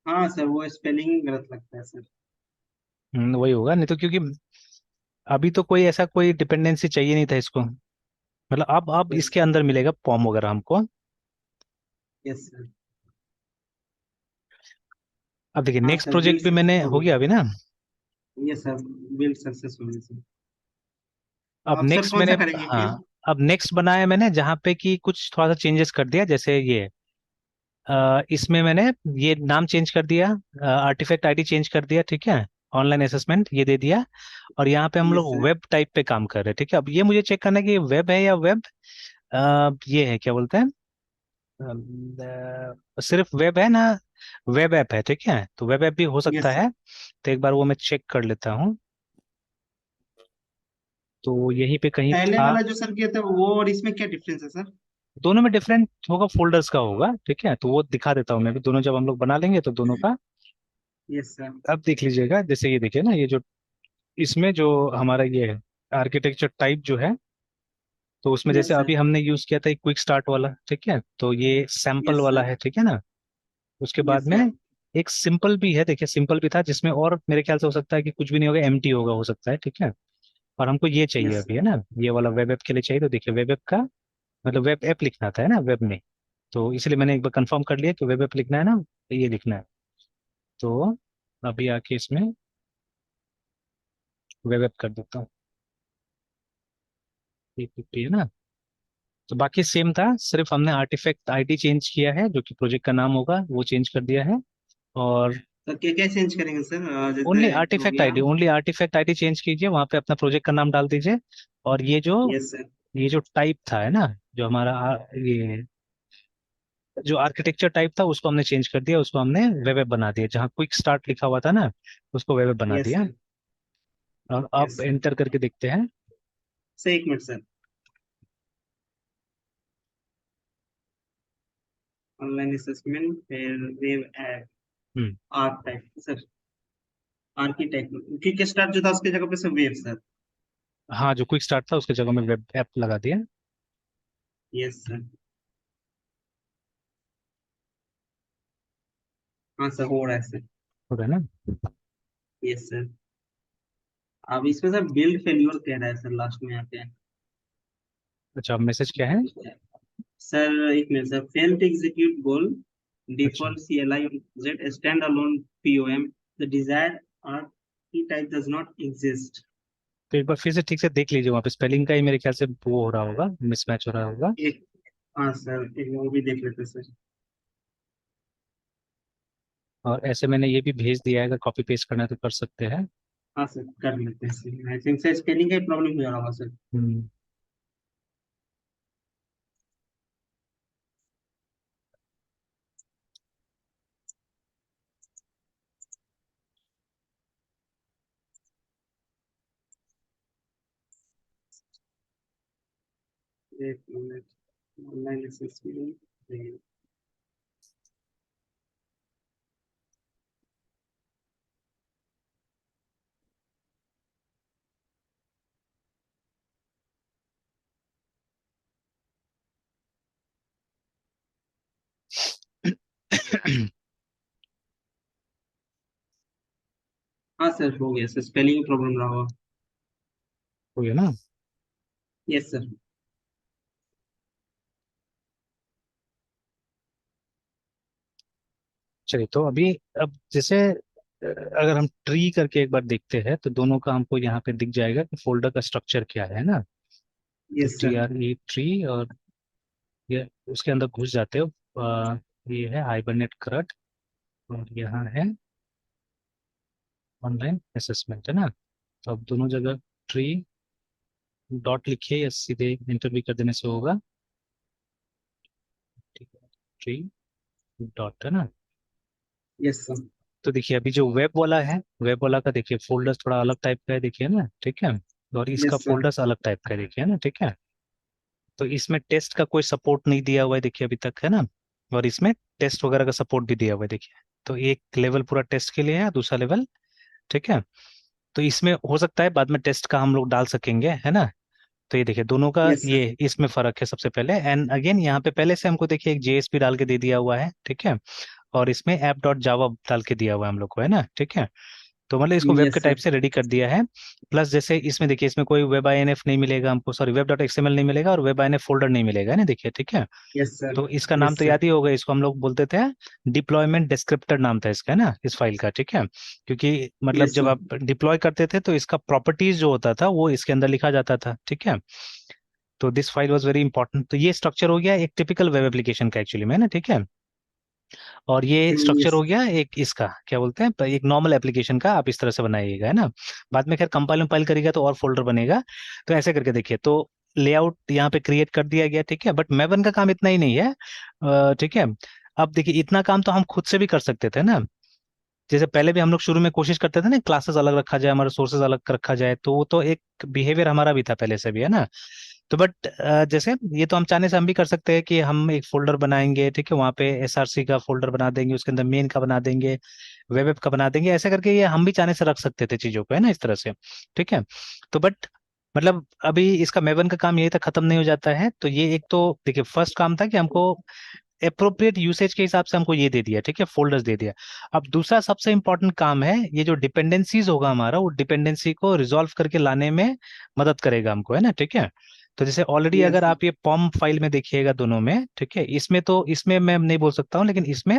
हाँ सर, वो स्पेलिंग गलत लगता है सर। वही होगा, नहीं तो क्योंकि अभी तो कोई ऐसा कोई डिपेंडेंसी चाहिए नहीं था इसको, मतलब अब यस इसके अंदर मिलेगा पॉम वगैरह हमको। Yes sir. अब देखिए हाँ नेक्स्ट सर, बिल प्रोजेक्ट भी मैंने हो सक्सेसफुल। गया अभी ना। यस सर, बिल सक्सेसफुल है सर। अब आप सर नेक्स्ट कौन सा मैंने, करेंगे फिर? हाँ अब नेक्स्ट बनाया मैंने जहाँ पे कि कुछ थोड़ा सा चेंजेस कर दिया, जैसे ये इसमें मैंने ये नाम चेंज कर दिया, आर्टिफैक्ट आईडी चेंज कर दिया, ठीक है। ऑनलाइन असेसमेंट ये दे दिया। और यहाँ पे हम यस लोग सर। वेब टाइप पे काम कर रहे हैं, ठीक है। अब ये मुझे चेक करना है कि ये वेब है या वेब, ये है क्या बोलते हैं, सिर्फ वेब है ना, वेब ऐप है, ठीक है। तो वेब ऐप भी हो सकता यस सर। है, तो एक बार वो मैं चेक कर लेता हूँ। तो यहीं पे कहीं पहले था। वाला जो सर किया था वो और इसमें क्या डिफरेंस है सर? दोनों में डिफरेंट होगा, फोल्डर्स का होगा, ठीक है। तो वो दिखा देता हूँ मैं भी, दोनों जब हम लोग बना लेंगे तो दोनों का यस सर। अब देख लीजिएगा। जैसे ये देखिए ना, ये जो इसमें जो हमारा ये है आर्किटेक्चर टाइप जो है, तो उसमें जैसे यस सर। अभी हमने यूज किया था एक क्विक स्टार्ट वाला, ठीक है। तो ये सैंपल यस वाला सर। है, ठीक है ना। उसके बाद यस में सर। एक सिंपल भी है, देखिए सिंपल भी था, जिसमें और मेरे ख्याल से हो सकता है कि कुछ भी नहीं होगा, एम्प्टी होगा, हो सकता है, ठीक है। और हमको ये चाहिए यस अभी, है सर। ना, ये वाला वेब ऐप के लिए चाहिए। तो देखिए वेब ऐप का मतलब वेब ऐप लिखना था, है ना, वेब में। तो इसलिए मैंने एक बार कंफर्म कर लिया कि वेब ऐप लिखना है ना, तो ये लिखना है। तो अभी आके इसमें वेब ऐप कर देता हूँ, ये है ना। तो बाकी सेम था, सिर्फ हमने आर्टिफैक्ट आईडी चेंज किया है, जो कि प्रोजेक्ट का नाम होगा वो चेंज कर दिया है। और तो क्या क्या चेंज करेंगे सर, जैसे ओनली हो आर्टिफैक्ट गया। ID, only artifact ID change कीजिए, वहां पे अपना प्रोजेक्ट का नाम डाल दीजिए। और यस सर। ये जो टाइप था, है ना, जो हमारा ये जो आर्किटेक्चर टाइप था उसको हमने चेंज कर दिया, उसको हमने वेब ऐप बना दिया, जहाँ क्विक स्टार्ट लिखा हुआ था ना, उसको वेब ऐप बना यस दिया। सर। और यस अब सर। एंटर करके देखते हैं। सर एक मिनट सर, ऑनलाइन असेसमेंट फिर वेब ऐप हम्म आर्क टाइप सर, आर्किटेक्ट क्योंकि स्टार्ट जो था उसकी जगह पे सर वेब सर। हाँ जो क्विक स्टार्ट था उसके जगह में वेब ऐप लगा दिया। Yes sir. हाँ सर, हो रहा है सर। हो रहा है ना। Yes sir. अब इसमें सर बिल्ड फेल्योर कह रहा है सर लास्ट में आके। अच्छा, मैसेज क्या है? सर एक minute sir, fail to execute goal, अच्छा, default CLI Z stand alone POM, the desire और की टाइप डज नॉट एग्जिस्ट। तो एक बार फिर से ठीक से देख लीजिए, वहाँ पे स्पेलिंग का ही मेरे ख्याल से वो हो रहा होगा, मिसमैच हो रहा होगा। एक, हाँ सर एक वो भी देख लेते सर। और ऐसे मैंने ये भी भेज दिया है, अगर कॉपी पेस्ट करना है तो कर सकते हैं। हाँ सर कर लेते हैं sir, I think sir spelling का प्रॉब्लम हो रहा होगा सर। हम्म। एक मिनट, ऑनलाइन असेसमेंट। हाँ सर हो गया सर, स्पेलिंग प्रॉब्लम रहा होगा। हो गया ना? Yes sir. चलिए, तो अभी अब जैसे अगर हम ट्री करके एक बार देखते हैं तो दोनों का हमको यहाँ पे दिख जाएगा कि फोल्डर का स्ट्रक्चर क्या है ना। तो यस सर। TRE ट्री, और ये उसके अंदर घुस जाते हो। ये है हाइबरनेट करट, और यहाँ है ऑनलाइन असेसमेंट, है ना। तो अब दोनों जगह ट्री डॉट लिखिए या सीधे इंटर भी कर देने से होगा। ठीक है, ट्री डॉट, है ना। Yes sir. तो देखिए, अभी जो वेब वाला है, वेब वाला का देखिए फोल्डर थोड़ा अलग टाइप का है, देखिए ना, ठीक है। और इसका यस सर। फोल्डर्स अलग टाइप का है, देखिए ना, ठीक है। तो इसमें टेस्ट का कोई सपोर्ट नहीं दिया हुआ है, देखिए अभी तक, है ना। और इसमें टेस्ट वगैरह का सपोर्ट भी दिया हुआ है, देखिए। तो एक लेवल पूरा टेस्ट के लिए है, दूसरा लेवल, ठीक है। तो इसमें हो सकता है बाद में टेस्ट का हम लोग डाल सकेंगे, है ना। तो ये देखिए दोनों का यस ये सर। इसमें फर्क है सबसे पहले। एंड अगेन यहाँ पे पहले से हमको देखिए एक JSP डाल के दे दिया हुआ है, ठीक है। और इसमें ऐप डॉट जावा डाल के दिया हुआ है हम लोग को, है ना, ठीक है। तो मतलब इसको वेब के यस टाइप सर। से रेडी कर दिया है। प्लस जैसे इसमें देखिए, इसमें कोई वेब INF नहीं मिलेगा हमको, सॉरी वेब डॉट XML नहीं मिलेगा, और वेब INF फोल्डर नहीं मिलेगा, है ना, देखिए, ठीक है। Yes sir. तो इसका नाम यस तो सर। याद ही होगा, इसको हम लोग बोलते थे डिप्लॉयमेंट डिस्क्रिप्टर, नाम था इसका, है ना, इस फाइल का, ठीक है। क्योंकि मतलब यस जब सर। आप डिप्लॉय करते थे तो इसका प्रॉपर्टीज जो होता था वो इसके अंदर लिखा जाता था, ठीक है। तो this file was very important. तो ये स्ट्रक्चर हो गया एक टिपिकल वेब एप्लीकेशन का एक्चुअली में, है ना, ठीक है। और ये स्ट्रक्चर यस। हो गया एक इसका क्या बोलते हैं, एक नॉर्मल एप्लीकेशन का आप इस तरह से बनाइएगा, है ना। बाद में खैर कंपाइल कंपाइल करेगा तो और फोल्डर बनेगा। तो ऐसे करके देखिए, तो लेआउट यहाँ पे क्रिएट कर दिया गया, ठीक है। बट मैवन का काम इतना ही नहीं है, ठीक है। अब देखिए, इतना काम तो हम खुद से भी कर सकते थे ना। जैसे पहले भी हम लोग शुरू में कोशिश करते थे ना, क्लासेस अलग रखा जाए, हमारे सोर्सेज अलग रखा जाए, तो वो तो एक बिहेवियर हमारा भी था पहले से भी, है ना। तो बट जैसे ये तो हम चाहने से हम भी कर सकते हैं कि हम एक फोल्डर बनाएंगे, ठीक है, वहाँ पे SRC का फोल्डर बना देंगे, उसके अंदर मेन का बना देंगे, वेब ऐप का बना देंगे, ऐसे करके ये हम भी चाहने से रख सकते थे चीजों को, है ना, इस तरह से, ठीक है। तो बट मतलब अभी इसका मेवन का काम यही तक खत्म नहीं हो जाता है। तो ये एक तो देखिए फर्स्ट काम था कि हमको अप्रोप्रिएट यूसेज के हिसाब से हमको ये दे दिया, ठीक है, फोल्डर्स दे दिया। अब दूसरा सबसे इंपॉर्टेंट काम है, ये जो डिपेंडेंसीज होगा हमारा, वो डिपेंडेंसी को रिजॉल्व करके लाने में मदद करेगा हमको, है ना, ठीक है। तो जैसे ऑलरेडी यस अगर सर। आप ये पॉम फाइल में देखिएगा दोनों में, ठीक है, इसमें तो इसमें मैं नहीं बोल सकता हूँ, लेकिन इसमें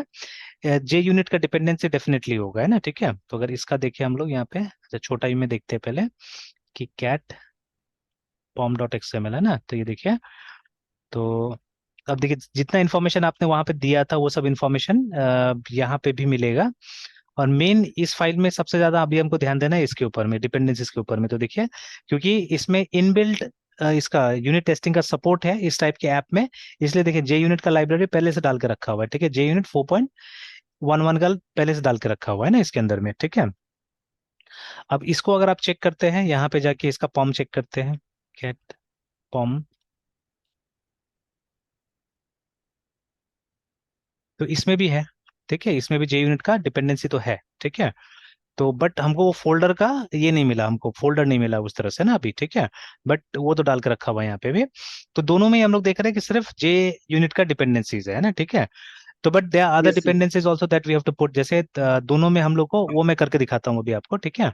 JUnit का डिपेंडेंसी डेफिनेटली होगा, है ना, ठीक है। तो अगर इसका देखिए हम लोग यहाँ पे, अच्छा छोटा ही में देखते हैं पहले कि कैट pom.xml, है ना। तो ये देखिए, तो अब देखिए जितना इन्फॉर्मेशन आपने वहां पे दिया था वो सब इन्फॉर्मेशन यहाँ पे भी मिलेगा। और मेन इस फाइल में सबसे ज्यादा अभी हमको ध्यान देना है इसके ऊपर में, डिपेंडेंसीज के ऊपर में। तो देखिए, क्योंकि इसमें इनबिल्ट इसका यूनिट टेस्टिंग का सपोर्ट है इस टाइप के ऐप में, इसलिए देखिए JUnit का लाइब्रेरी पहले से डाल के रखा हुआ है, ठीक है। JUnit 4.11 का पहले से डाल के रखा हुआ है ना इसके अंदर में, ठीक है। अब इसको अगर आप चेक करते हैं, यहाँ पे जाके इसका पॉम चेक करते हैं, कैट पॉम, तो इसमें भी है, ठीक है, इसमें भी JUnit का डिपेंडेंसी तो है, ठीक है। तो बट हमको वो फोल्डर का ये नहीं मिला, हमको फोल्डर नहीं मिला उस तरह से ना अभी, ठीक है। बट वो तो डाल के रखा हुआ है यहाँ पे भी। तो दोनों में ही हम लोग देख रहे हैं कि सिर्फ JUnit का डिपेंडेंसीज है ना, ठीक है। तो but there are other Yes, sir. Dependencies also that we have to put, जैसे दोनों में हम लोग को, वो मैं करके दिखाता हूँ अभी आपको, ठीक है।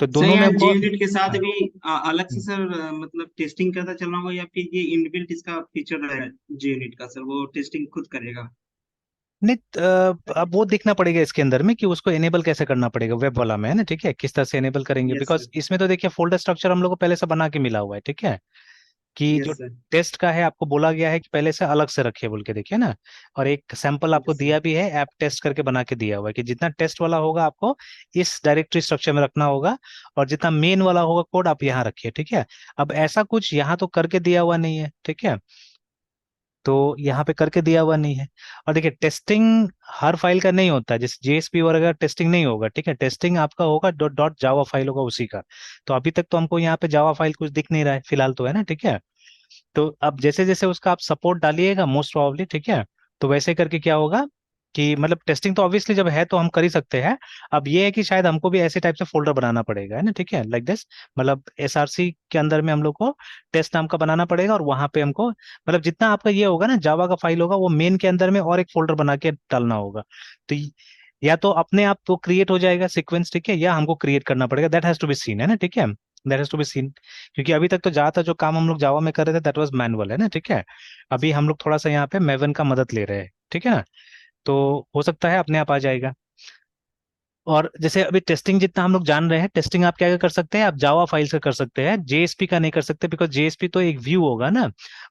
तो सर दोनों में यहाँ जी हमको, यूनिट के साथ हाँ, भी अलग से हम्म। सर मतलब टेस्टिंग करता चलना होगा, या फिर ये इनबिल्ट इसका फीचर है जी यूनिट का, सर वो टेस्टिंग खुद करेगा? नहीं, अब वो देखना पड़ेगा इसके अंदर में कि उसको एनेबल कैसे करना पड़ेगा वेब वाला में, है ना, ठीक है, किस तरह से एनेबल करेंगे, यस बिकॉज सर। इसमें तो देखिए फोल्डर स्ट्रक्चर हम लोग को पहले से बना के मिला हुआ है, ठीक है, कि जो यस सर। टेस्ट का है आपको बोला गया है कि पहले से अलग से रखिए बोल के, देखिए ना, और एक सैंपल आपको यस सर। दिया भी है, ऐप टेस्ट करके बना के दिया हुआ है कि जितना टेस्ट वाला होगा आपको इस डायरेक्टरी स्ट्रक्चर में रखना होगा, और जितना मेन वाला होगा कोड आप यहाँ रखिए, ठीक है। अब ऐसा कुछ यहाँ तो करके दिया हुआ नहीं है, ठीक है, तो यहाँ पे करके दिया हुआ नहीं है। और देखिए टेस्टिंग हर फाइल का नहीं होता है, जैसे जेएसपी वगैरह टेस्टिंग नहीं होगा, ठीक है, टेस्टिंग आपका होगा डॉट डॉट जावा फाइल होगा उसी का। तो अभी तक तो हमको यहाँ पे जावा फाइल कुछ दिख नहीं रहा है फिलहाल, तो है ना, ठीक है। तो अब जैसे जैसे उसका आप सपोर्ट डालिएगा मोस्ट प्रोबेबली, ठीक है, तो वैसे करके क्या होगा कि मतलब टेस्टिंग तो ऑब्वियसली जब है तो हम कर ही सकते हैं। अब ये है कि शायद हमको भी ऐसे टाइप से फोल्डर बनाना पड़ेगा, है ना, ठीक है, लाइक दिस, मतलब एसआरसी के अंदर में हम लोग को टेस्ट नाम का बनाना पड़ेगा, और वहां पे हमको मतलब जितना आपका ये होगा ना जावा का फाइल होगा वो मेन के अंदर में और एक फोल्डर बना के डालना होगा। तो या तो अपने आप वो क्रिएट हो जाएगा सीक्वेंस, ठीक है, या हमको क्रिएट करना पड़ेगा, that has to be seen, है ना, ठीक है, that has to be seen. क्योंकि अभी तक तो ज्यादातर जो काम हम लोग जावा में कर रहे थे दैट वाज मैनुअल, है ना, ठीक है। अभी हम लोग थोड़ा सा यहाँ पे मेवन का मदद ले रहे हैं, ठीक है ना, तो हो सकता है अपने आप आ जाएगा। और जैसे अभी टेस्टिंग जितना हम लोग जान रहे हैं, टेस्टिंग आप क्या क्या कर सकते हैं, आप जावा फाइल्स का कर सकते हैं, जेएसपी का नहीं कर सकते बिकॉज जेएसपी तो एक व्यू होगा ना।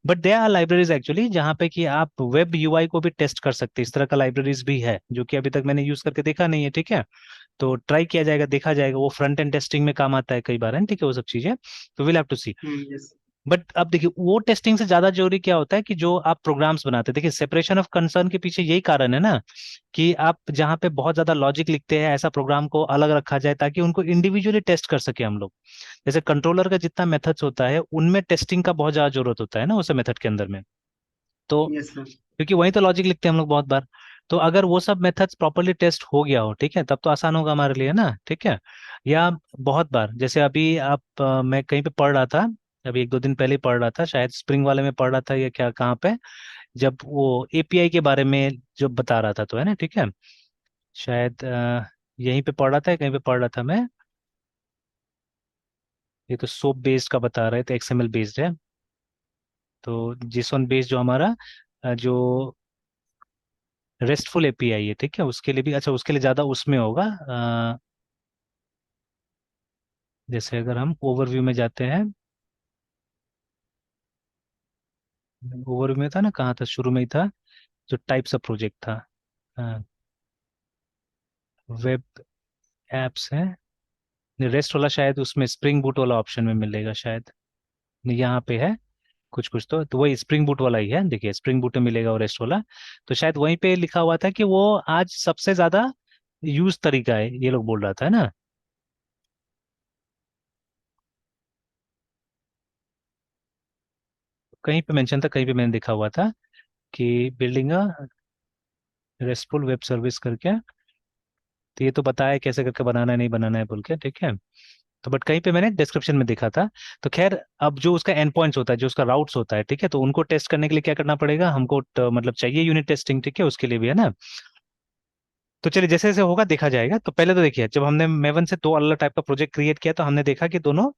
But there are libraries actually जहाँ पे कि आप वेब यूआई को भी टेस्ट कर सकते हैं, इस तरह का लाइब्रेरीज भी है जो कि अभी तक मैंने यूज करके देखा नहीं है, ठीक है। तो ट्राई किया जाएगा, देखा जाएगा, वो फ्रंट एंड टेस्टिंग में काम आता है कई बार, है ना, ठीक है, वो सब चीजें। तो will have to see. Yes. But अब देखिए वो टेस्टिंग से ज्यादा जरूरी क्या होता है कि जो आप प्रोग्राम्स बनाते हैं, देखिए सेपरेशन ऑफ कंसर्न के पीछे यही कारण है ना, कि आप जहाँ पे बहुत ज्यादा लॉजिक लिखते हैं ऐसा प्रोग्राम को अलग रखा जाए ताकि उनको इंडिविजुअली टेस्ट कर सके हम लोग। जैसे कंट्रोलर का जितना मेथड्स होता है उनमें टेस्टिंग का बहुत ज्यादा जरूरत होता है ना उस मेथड के अंदर में। तो यस सर। क्योंकि वहीं तो लॉजिक लिखते हैं हम लोग बहुत बार। तो अगर वो सब मेथड्स प्रॉपरली टेस्ट हो गया हो, ठीक है, तब तो आसान होगा हमारे लिए ना, ठीक है। या बहुत बार जैसे अभी आप मैं कहीं पे पढ़ रहा था, अभी एक दो दिन पहले ही पढ़ रहा था, शायद स्प्रिंग वाले में पढ़ रहा था या क्या कहाँ पे, जब वो एपीआई के बारे में जो बता रहा था, तो है ना, ठीक है, शायद यहीं पे पढ़ रहा था, कहीं पे पढ़ रहा था मैं। ये तो सोप बेस्ड का बता रहे थे, एक्सएमएल बेस्ड है, तो JSON बेस्ड जो हमारा जो रेस्टफुल एपीआई है, ठीक है, उसके लिए भी, अच्छा उसके लिए ज्यादा उसमें होगा। जैसे अगर हम ओवरव्यू में जाते हैं, ओवरव्यू में था ना, कहाँ था, शुरू में ही था, जो टाइप्स ऑफ प्रोजेक्ट था, वेब एप्स है, रेस्ट वाला शायद उसमें स्प्रिंग बूट वाला ऑप्शन में मिलेगा शायद, नहीं, यहाँ पे है कुछ कुछ, तो वही स्प्रिंग बूट वाला ही है, देखिए स्प्रिंग बूट में मिलेगा और रेस्ट वाला। तो शायद वहीं पे लिखा हुआ था कि वो आज सबसे ज्यादा यूज तरीका है, ये लोग बोल रहा था, है ना। कहीं पे मेंशन था, कहीं पे मैंने देखा हुआ था कि बिल्डिंग अ रेस्टफुल वेब सर्विस करके, तो ये तो बताया कैसे करके बनाना है नहीं बनाना है बोल के, ठीक है। तो बट कहीं पे मैंने डिस्क्रिप्शन में देखा था। तो खैर अब जो उसका एंड पॉइंट्स होता है, जो उसका राउट्स होता है, ठीक है, तो उनको टेस्ट करने के लिए क्या करना पड़ेगा हमको, मतलब चाहिए यूनिट टेस्टिंग, ठीक है, उसके लिए भी, है ना। तो चलिए जैसे जैसे होगा देखा जाएगा। तो पहले तो देखिए जब हमने मेवन से दो अलग टाइप का प्रोजेक्ट क्रिएट किया तो हमने देखा कि दोनों